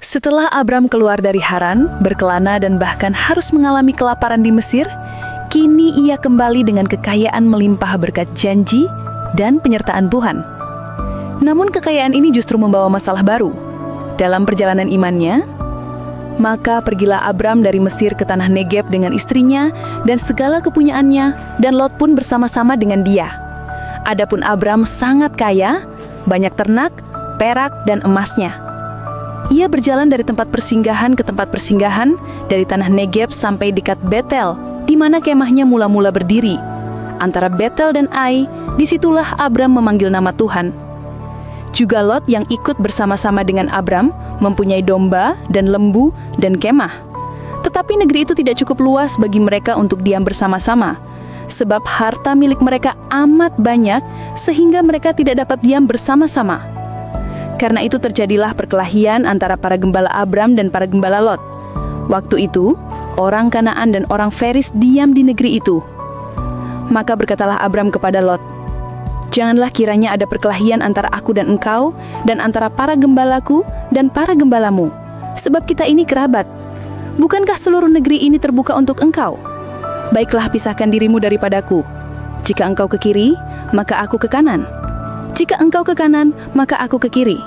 Setelah Abram keluar dari Haran, berkelana dan bahkan harus mengalami kelaparan di Mesir, kini ia kembali dengan kekayaan melimpah berkat janji dan penyertaan Tuhan. Namun kekayaan ini justru membawa masalah baru. Dalam perjalanan imannya, maka pergilah Abram dari Mesir ke tanah Negeb dengan istrinya dan segala kepunyaannya, dan Lot pun bersama-sama dengan dia. Adapun Abram sangat kaya, banyak ternak, perak, dan emasnya. Ia berjalan dari tempat persinggahan ke tempat persinggahan, dari tanah Negeb sampai dekat Betel, di mana kemahnya mula-mula berdiri. Antara Betel dan Ai, disitulah Abram memanggil nama Tuhan. Juga Lot yang ikut bersama-sama dengan Abram mempunyai domba dan lembu dan kemah. Tetapi negeri itu tidak cukup luas bagi mereka untuk diam bersama-sama, sebab harta milik mereka amat banyak sehingga mereka tidak dapat diam bersama-sama. Karena itu terjadilah perkelahian antara para gembala Abram dan para gembala Lot. Waktu itu, orang Kanaan dan orang Feris diam di negeri itu. Maka berkatalah Abram kepada Lot, "Janganlah kiranya ada perkelahian antara aku dan engkau, dan antara para gembalaku dan para gembalamu, sebab kita ini kerabat. Bukankah seluruh negeri ini terbuka untuk engkau? Baiklah, pisahkan dirimu daripadaku. Jika engkau ke kiri, maka aku ke kanan. Jika engkau ke kanan, maka aku ke kiri."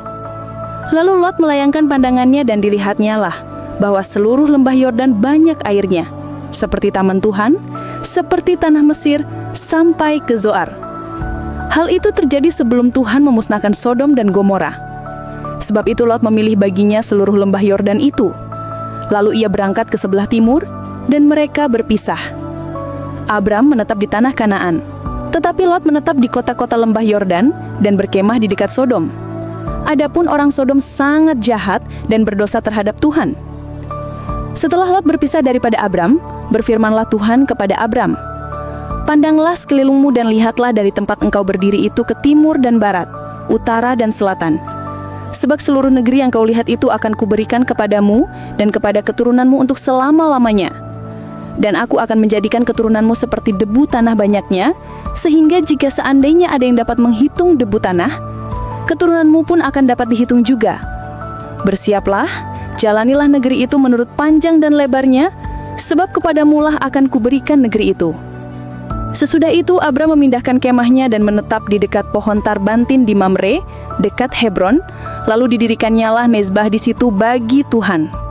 Lalu Lot melayangkan pandangannya dan dilihatnya lah bahwa seluruh lembah Yordan banyak airnya, seperti taman Tuhan, seperti tanah Mesir, sampai ke Zoar. Hal itu terjadi sebelum Tuhan memusnahkan Sodom dan Gomora. Sebab itu Lot memilih baginya seluruh lembah Yordan itu. Lalu ia berangkat ke sebelah timur, dan mereka berpisah. Abram menetap di tanah Kanaan, tetapi Lot menetap di kota-kota lembah Yordan dan berkemah di dekat Sodom. Adapun orang Sodom sangat jahat dan berdosa terhadap Tuhan. Setelah Lot berpisah daripada Abram, berfirmanlah Tuhan kepada Abram, "Pandanglah sekelilingmu dan lihatlah dari tempat engkau berdiri itu ke timur dan barat, utara dan selatan. Sebab seluruh negeri yang kau lihat itu akan kuberikan kepadamu dan kepada keturunanmu untuk selama-lamanya. Dan aku akan menjadikan keturunanmu seperti debu tanah banyaknya, sehingga jika seandainya ada yang dapat menghitung debu tanah, keturunanmu pun akan dapat dihitung juga. Bersiaplah, jalanilah negeri itu menurut panjang dan lebarnya, sebab kepadamulah akan kuberikan negeri itu." Sesudah itu Abram memindahkan kemahnya dan menetap di dekat pohon tarbantin di Mamre, dekat Hebron, lalu didirikannya lah mezbah di situ bagi Tuhan.